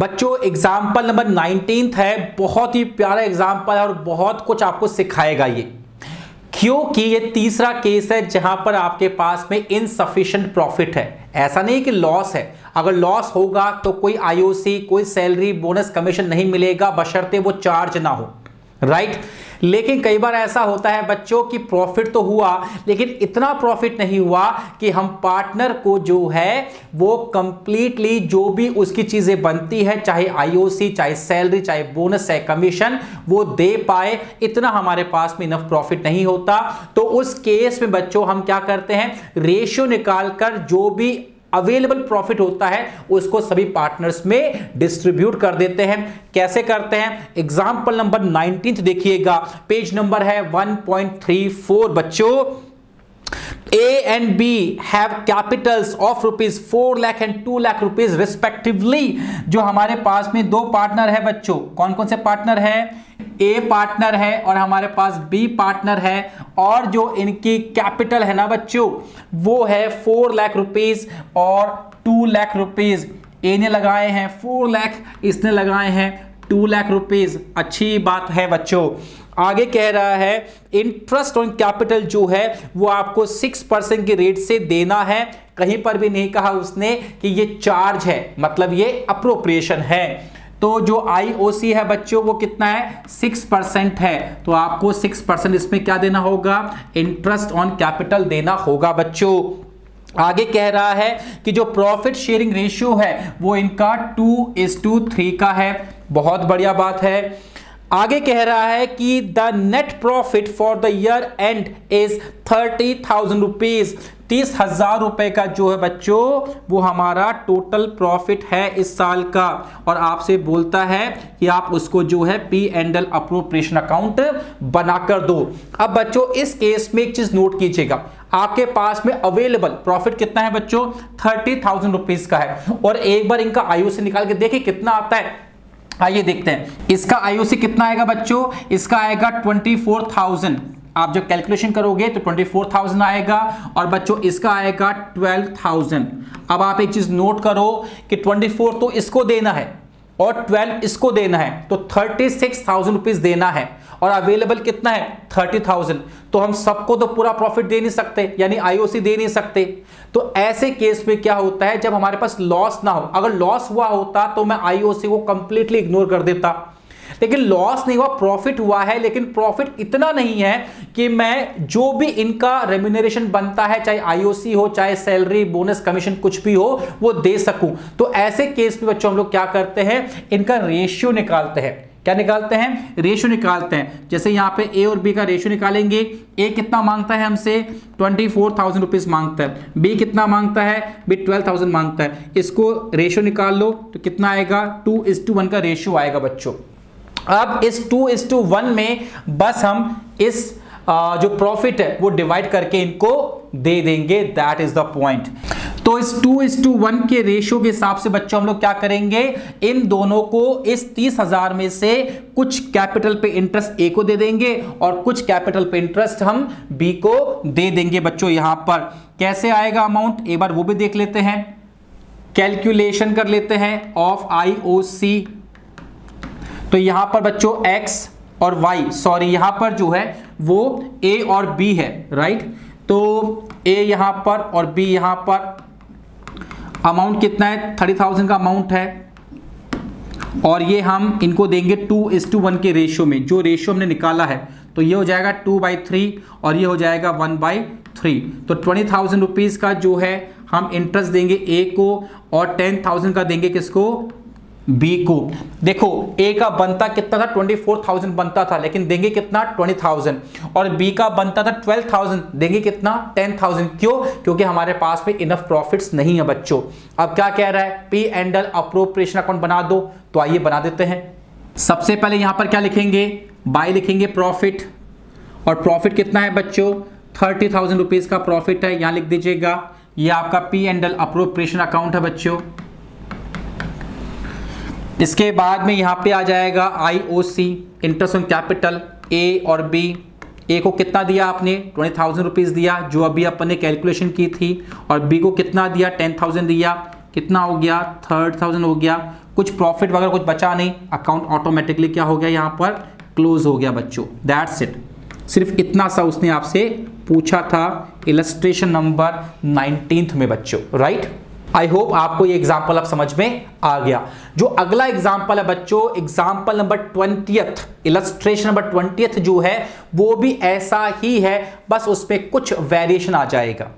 बच्चों example number 19 है, बहुत ही प्यारा एग्जाम्पल है और बहुत कुछ आपको सिखाएगा ये, क्योंकि ये तीसरा केस है जहां पर आपके पास में इनसफिशिएंट प्रॉफिट है। ऐसा नहीं कि लॉस है, अगर लॉस होगा तो कोई आईओसी, कोई सैलरी, बोनस, कमीशन नहीं मिलेगा बशर्ते वो चार्ज ना हो, राइट। लेकिन कई बार ऐसा होता है बच्चों कि प्रॉफिट तो हुआ लेकिन इतना प्रॉफिट नहीं हुआ कि हम पार्टनर को जो है वो कंप्लीटली जो भी उसकी चीजें बनती है, चाहे आईओसी, चाहे सैलरी, चाहे बोनस, चाहे कमीशन, वो दे पाए, इतना हमारे पास में इनफ प्रॉफिट नहीं होता। तो उस केस में बच्चों हम क्या करते हैं, रेशियो निकालकर जो भी अवेलेबल प्रॉफिट होता है उसको सभी पार्टनर्स में डिस्ट्रीब्यूट कर देते हैं। कैसे करते हैं, एग्जांपल नंबर 19 देखिएगा, पेज नंबर है 1.34। बच्चों A and B have capitals of rupees 4 lakh and 2 lakh rupees respectively। जो हमारे पास में दो पार्टनर है बच्चों, कौन कौन से पार्टनर है, A पार्टनर है और हमारे पास B पार्टनर है, और जो इनकी कैपिटल है ना बच्चों वो है 4 लाख रुपीस और 2 लाख रुपीस। A ने लगाए हैं 4 लाख, इसने लगाए हैं 2 लाख रुपीस। अच्छी बात है बच्चों। आगे कह रहा है इंटरेस्ट ऑन कैपिटल जो है वो आपको 6% के रेट से देना है। कहीं पर भी नहीं कहा उसने कि ये चार्ज है, मतलब ये अप्रोप्रिएशन है। तो जो आईओसी है बच्चों वो कितना है, 6% है, तो आपको 6% इसमें क्या देना होगा, इंटरेस्ट ऑन कैपिटल देना होगा बच्चों। आगे कह रहा है कि जो प्रॉफिट शेयरिंग रेशियो है वो इनका 2:3 का है। बहुत बढ़िया बात है। आगे कह रहा है कि the net profit for the year and is 30,000 rupees. 30,000 रुपए का जो है बच्चों वो हमारा टोटल प्रॉफिट है इस साल का, और आपसे बोलता है कि आप उसको जो है P&L अप्रोप्रिएशन अकाउंट बनाकर दो। अब बच्चों इस केस में एक चीज नोट कीजिएगा, आपके पास में अवेलेबल प्रॉफिट कितना है बच्चों, 30,000 रुपीज का है। और एक बार इनका आईओसी निकाल के देखिए कितना आता है। आइए देखते हैं इसका आईओसी कितना आएगा बच्चों, इसका आएगा 24,000। आप जब कैलकुलेशन करोगे तो 24,000 आएगा, और बच्चों इसका आएगा 12,000। अब आप एक चीज नोट करो कि 24 तो इसको देना है और 12 इसको देना है, तो 36,000 रुपीज देना है, और अवेलेबल कितना है 30,000। तो हम सबको तो पूरा प्रॉफिट दे नहीं सकते, यानी आईओसी दे नहीं सकते। तो ऐसे केस में क्या होता है, जब हमारे पास लॉस ना हो, अगर लॉस हुआ होता तो मैं आईओसी को कंप्लीटली इग्नोर कर देता, लेकिन लॉस नहीं हुआ, प्रॉफिट हुआ है, लेकिन प्रॉफिट इतना नहीं है कि मैं जो भी इनका रेम्यूनरेशन बनता है, चाहे आईओसी हो, चाहे सैलरी, बोनस, कमीशन, कुछ भी हो, वो दे सकूं। तो ऐसे केस में बच्चों हम लोग क्या करते हैं, इनका रेशियो निकालते हैं। क्या निकालते हैं, रेशियो निकालते हैं। जैसे यहां पे ए और बी का रेशियो निकालेंगे। ए कितना मांगता है हमसे, 24,000 रुपीज मांगता है। बी कितना मांगता है, बी 12,000 मांगता है। इसको रेशियो निकाल लो तो कितना आएगा, 2:1 का रेशियो आएगा बच्चों। अब इस 2:1 में बस हम इस जो प्रॉफिट है वो डिवाइड करके इनको दे देंगे, दैट इज द पॉइंट। तो इस 2:1 के रेशियो के हिसाब से बच्चों हम लोग क्या करेंगे, इन दोनों को इस 30,000 में से कुछ कैपिटल पे इंटरेस्ट ए को दे देंगे और कुछ कैपिटल पे इंटरेस्ट हम बी को दे देंगे बच्चों। यहां पर कैसे आएगा अमाउंट, एक बार वो भी देख लेते हैं। कैलकुलेशन कर लेते हैं ऑफ आईओसी। तो यहां पर बच्चों x और y, सॉरी यहां पर जो है वो a और b है, राइट। तो a यहां पर और b यहां पर। अमाउंट कितना है, 30,000 का अमाउंट है, और ये हम इनको देंगे 2:1 के रेशियो में, जो रेशियो हमने निकाला है। तो ये हो जाएगा 2/3 और ये हो जाएगा 1/3। तो 20,000 रुपीज का जो है हम इंटरेस्ट देंगे ए को, और 10,000 का देंगे किसको, बी को। देखो ए का बनता कितना था, 24,000 बनता था, लेकिन देंगे कितना, 20,000। और बी का बनता था 12,000, देंगे कितना, 10,000। क्यों, क्योंकि हमारे पास में इनफ प्रॉफिट्स नहीं है बच्चों। अब क्या कह रहा है, P&L अप्रोप्रिएशन अकाउंट बना दो। तो आइए बना देते हैं। सबसे पहले यहां पर क्या लिखेंगे, बाय लिखेंगे प्रॉफिट, और प्रॉफिट कितना है बच्चों, 30,000 रुपीज का प्रॉफिट है, यहां लिख दीजिएगा। ये आपका P&L अप्रोप्रिएशन अकाउंट है बच्चों। इसके बाद में यहां पे आ जाएगा आईओसी, इंटरेस्ट ऑन कैपिटल, ए और बी। ए को कितना दिया आपने, 20,000 रुपीज दिया, जो अभी अपन ने कैलकुलेशन की थी, और बी को कितना दिया, 10,000 दिया। कितना हो गया, 30,000 हो गया, कुछ प्रॉफिट वगैरह कुछ बचा नहीं, अकाउंट ऑटोमेटिकली क्या हो गया, यहां पर क्लोज हो गया बच्चों, दैट्स इट। सिर्फ इतना सा उसने आपसे पूछा था इलस्ट्रेशन नंबर 19 में बच्चों, राइट। आई होप आपको ये एग्जाम्पल अब समझ में आ गया। जो अगला एग्जाम्पल है बच्चों, example number 20th, illustration number 20th जो है वो भी ऐसा ही है, बस उसमें कुछ वेरिएशन आ जाएगा।